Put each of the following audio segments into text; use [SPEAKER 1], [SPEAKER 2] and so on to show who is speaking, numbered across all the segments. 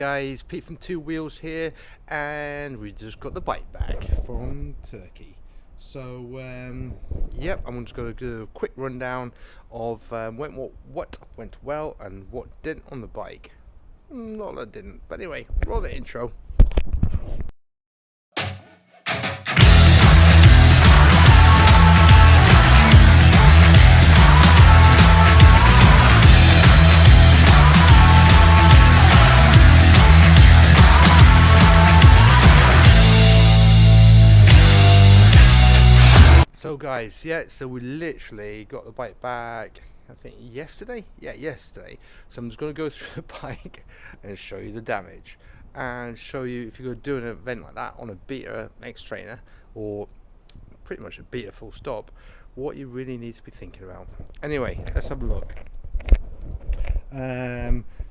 [SPEAKER 1] Guys, Pete from Two Wheels here, and we just got the bike back from Turkey. So yep, I'm just going to do a quick rundown of what went well and what didn't on the bike. Not that didn't, but anyway, roll the intro. So guys, so we literally got the bike back, I think yesterday? Yeah, yesterday. So I'm just going to go through the bike and show you the damage. And show you, if you're going to do an event like that on a beta X trainer, or pretty much a beta full stop, what you really need to be thinking about. Anyway, let's have a look.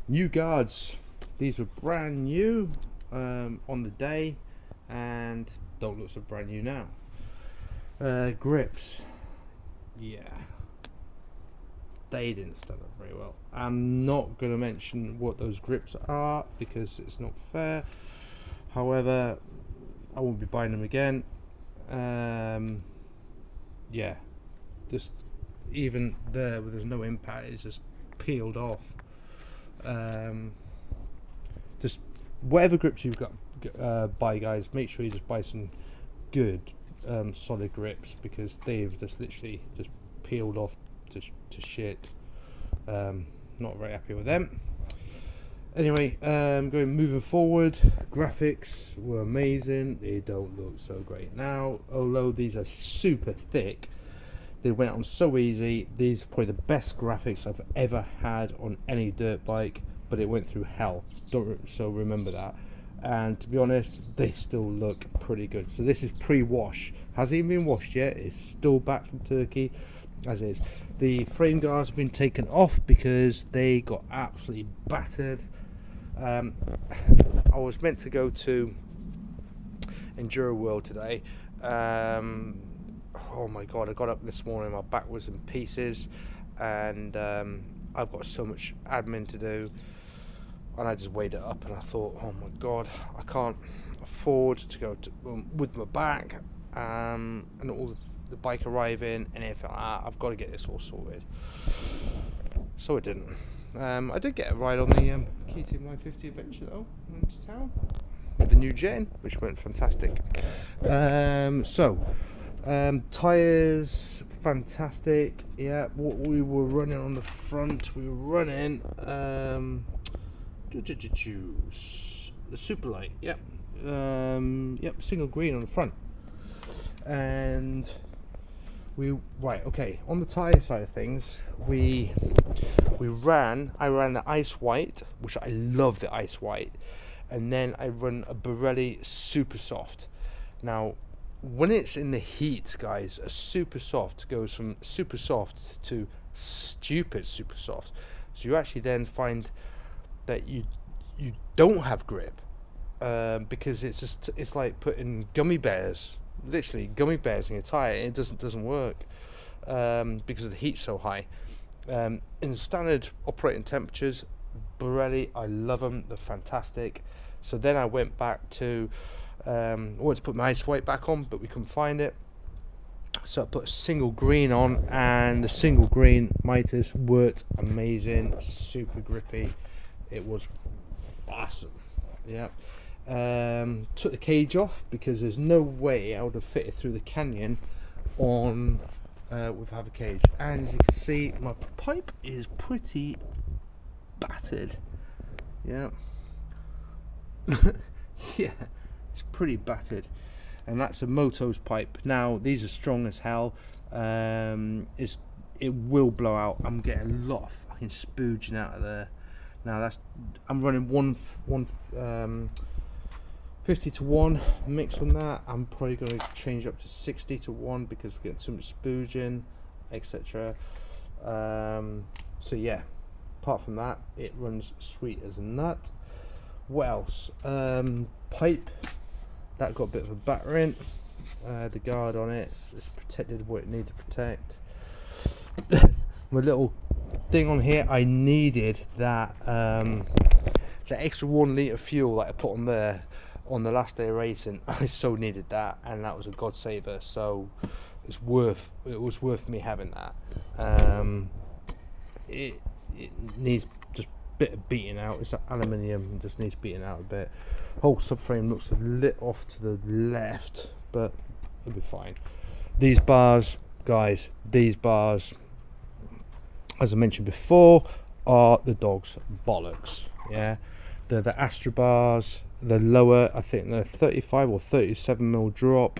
[SPEAKER 1] New guards. These were brand new on the day, and don't look so brand new now. Grips, yeah, they didn't stand up very well. I'm not going to mention what those grips are because it's not fair. However, I won't be buying them again. Yeah, just even there where there's no impact, it's just peeled off. Just whatever grips you've got, buy, guys, make sure you just buy some good solid grips, because they've just literally just peeled off to shit. Not very happy with them. Anyway, moving forward, graphics were amazing. They don't look so great now, although these are super thick. They went on so easy. These are probably the best graphics I've ever had on any dirt bike, but it went through hell, so remember that. And to be honest, they still look pretty good. So this is pre-wash, hasn't even been washed yet. It's still back from Turkey as is. The frame guards have been taken off because they got absolutely battered. I was meant to go to Enduro World today. Oh my god, I got up this morning, my back was in pieces, and I've got so much admin to do. And I just weighed it up and I thought, oh my god, I can't afford to go with my back and all the bike arriving and anything like that. I've got to get this all sorted. So I didn't. I did get a ride on the KTM 950 Adventure though, into town with the new gen, which went fantastic. Tyres, fantastic. Yeah, what we were running on the front, we were running the Superlight, yep, single green on the front, and on the tyre side of things, I ran the ice white, which I love the ice white, and then I run a Pirelli super soft. Now, when it's in the heat, guys, a super soft goes from super soft to stupid super soft. So you actually then find that you don't have grip, because it's like putting gummy bears, literally gummy bears in your tire, and it doesn't work because the heat's so high. In standard operating temperatures, Pirelli, I love them, they're fantastic. So then I went back to I wanted to put my ice white back on, but we couldn't find it, so I put a single green on, and the single green Midas worked amazing, super grippy. It was awesome. Yeah. Took the cage off because there's no way I would have fitted through the canyon on without a cage. And as you can see, my pipe is pretty battered. Yeah. Yeah, it's pretty battered. And that's a Moto's pipe. Now these are strong as hell. It will blow out. I'm getting a lot of fucking spooging out of there. Now I'm running 50-1 mix on that. I'm probably going to change up to 60-1 because we're getting too much spooging, etc. So yeah, apart from that, it runs sweet as a nut. What else? Pipe, that got a bit of a battering. The guard on it is protected what it needed to protect. My little thing on here, I needed that the extra 1 litre fuel that I put on there on the last day of racing, I so needed that, and that was a god saver. So it was worth me having that. It needs just a bit of beating out. It's aluminium, just needs beating out a bit. Whole subframe looks a little off to the left, but it'll be fine. These bars, guys, as I mentioned before, are the dog's bollocks. Yeah, they're the Astra bars. They're lower, I think they're 35 or 37 mil drop,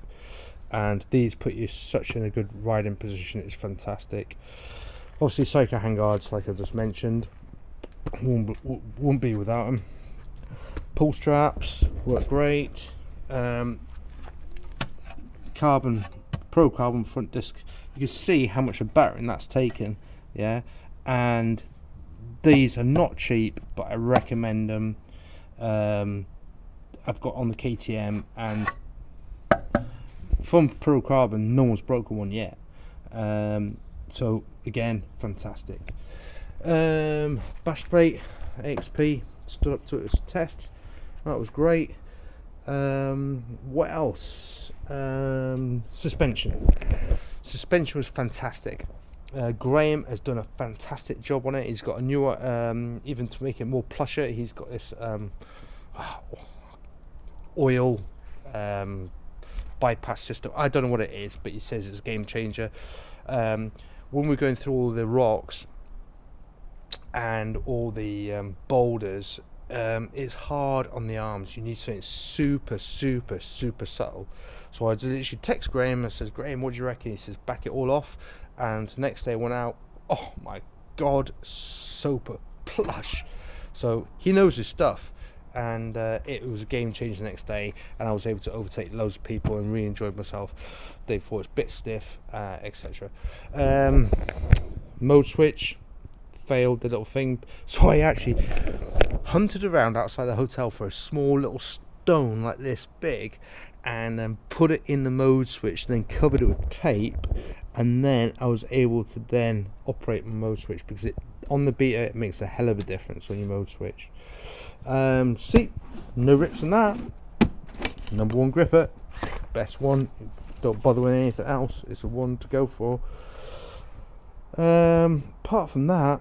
[SPEAKER 1] and these put you such in a good riding position. It's fantastic. Obviously, Psycho handguards, like I just mentioned, wouldn't be without them. Pull straps work great. Carbon front disc. You can see how much of battering that's taken. Yeah, and these are not cheap, but I recommend them. I've got on the KTM, and from Pro Carbon, no one's broken one yet. So again, fantastic. Bash plate AXP stood up to its test. That was great. What else? Suspension was fantastic. Graham has done a fantastic job on it. He's got a newer, even to make it more plusher, he's got this oil bypass system. I don't know what it is, but he says it's a game changer. When we're going through all the rocks and all the boulders, it's hard on the arms. You need something super subtle. So I just literally text Graham and says, Graham, what do you reckon? He says, back it all off. And next day I went out, oh my god, super plush. So he knows his stuff, and it was a game changer the next day, and I was able to overtake loads of people and really enjoyed myself. Day before it's a bit stiff, etc. Mode switch failed, the little thing, so I actually hunted around outside the hotel for a small little stone like this big, and then put it in the mode switch, then covered it with tape, and then I was able to then operate my mode switch, because it on the Beta it makes a hell of a difference on your mode switch. Seat, no rips on that. Number one gripper, best one. Don't bother with anything else. It's the one to go for. Apart from that,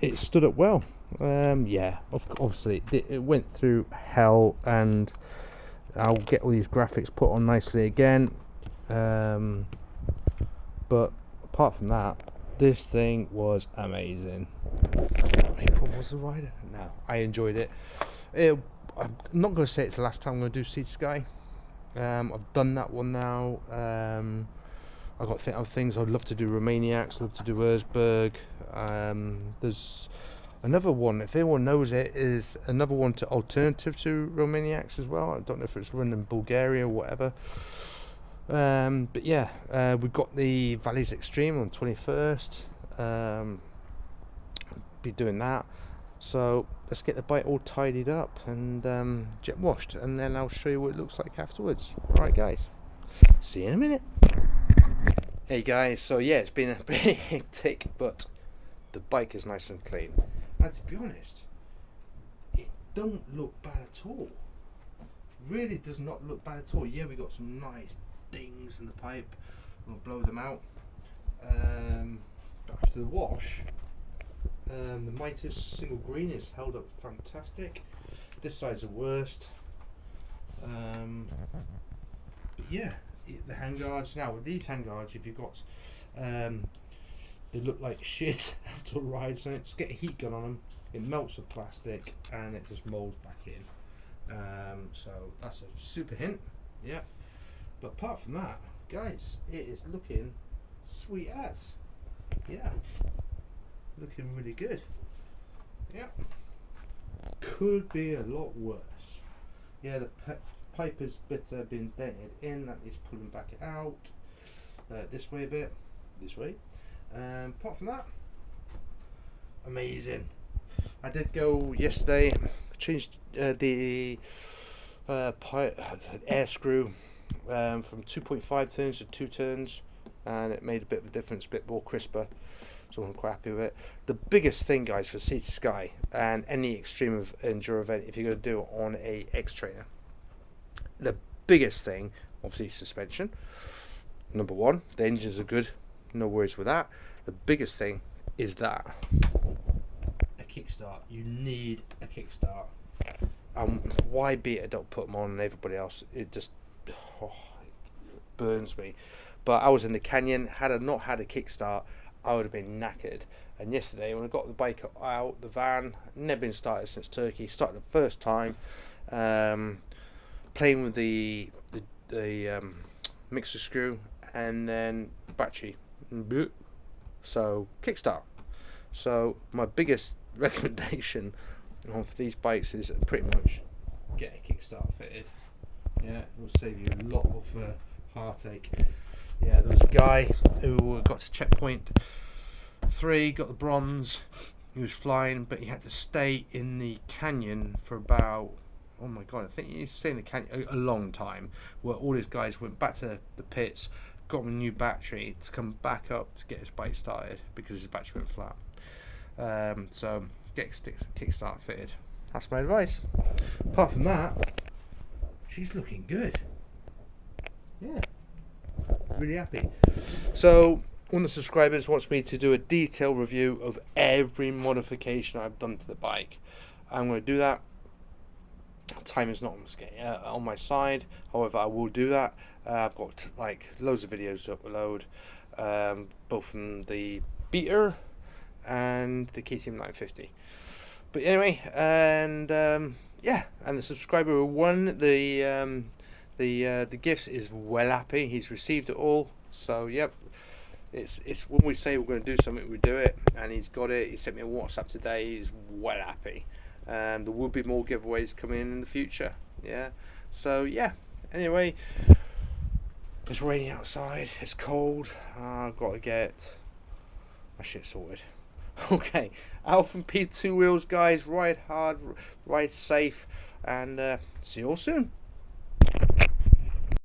[SPEAKER 1] it stood up well. Yeah, obviously it went through hell, and I'll get all these graphics put on nicely again. But apart from that, this thing was amazing. April was the rider. No, I enjoyed it. I'm not going to say it's the last time I'm going to do Sea to Sky. I've done that one now. I've got other things. I'd love to do Romaniacs, love to do Erzberg. There's another one, if anyone knows it, is another one to alternative to Romaniacs as well. I don't know if it's run in Bulgaria or whatever. But yeah, we've got the Valleys Extreme on 21st. Be doing that. So let's get the bike all tidied up and jet washed, and then I'll show you what it looks like afterwards. Alright guys, see you in a minute. Hey guys, so yeah, it's been a bit hectic, but the bike is nice and clean. And to be honest, it don't look bad at all. Really does not look bad at all. Yeah, we got some nice dings in the pipe. We'll blow them out. But after the wash, the Midas single green is held up fantastic. This side's the worst. But yeah, the handguards. Now with these handguards, if you've got, they look like shit after a ride. So let's get a heat gun on them. It melts the plastic and it just molds back in. So that's a super hint. Yeah. But apart from that, guys, it is looking sweet as. Yeah. Looking really good. Yeah. Could be a lot worse. Yeah, the pipe has been dented in. That is pulling back out. This way a bit. This way. Apart from that, amazing. I did go yesterday, changed the air screw from 2.5 turns to 2 turns, and it made a bit of a difference, a bit more crisper. so I'm quite happy with it. The biggest thing, guys, for Sea to Sky and any extreme of enduro event, if you're going to do it on a X trainer, the biggest thing, obviously, suspension. Number one, the engines are good, no worries with that. The biggest thing is that a kickstart. You need a kickstart. Why Beta don't put them on and everybody else? It just it burns me. But I was in the canyon. Had I not had a kickstart, I would have been knackered. And yesterday, when I got the bike out, the van, never been started since Turkey. Started the first time, playing with the mixer screw and then battery. So kickstart. So my biggest recommendation for these bikes is pretty much get a kickstart fitted. Yeah, it will save you a lot of heartache. Yeah, there was a guy who got to checkpoint 3, got the bronze. He was flying, but he had to stay in the canyon for about, oh my god, I think he stayed in the canyon a long time, where all his guys went back to the pits, got him a new battery to come back up to get his bike started because his battery went flat. So get kickstart fitted. That's my advice. Apart from that, she's looking good. Yeah, really happy. So one of the subscribers wants me to do a detailed review of every modification I've done to the bike. I'm going to do that. Time is not on my side, however I will do that. I've got like loads of videos to upload, both from the Beater and the KTM 950. But anyway, and yeah, and the subscriber who won the gifts is well happy. He's received it all. So yep, it's when we say we're going to do something, we do it, and he's got it. He sent me a WhatsApp today. He's well happy. There will be more giveaways coming in the future. Yeah. So yeah. Anyway, it's raining outside. It's cold. I've got to get my shit sorted. Okay. Out from P2 Wheels, guys. Ride hard, ride safe, and see you all soon.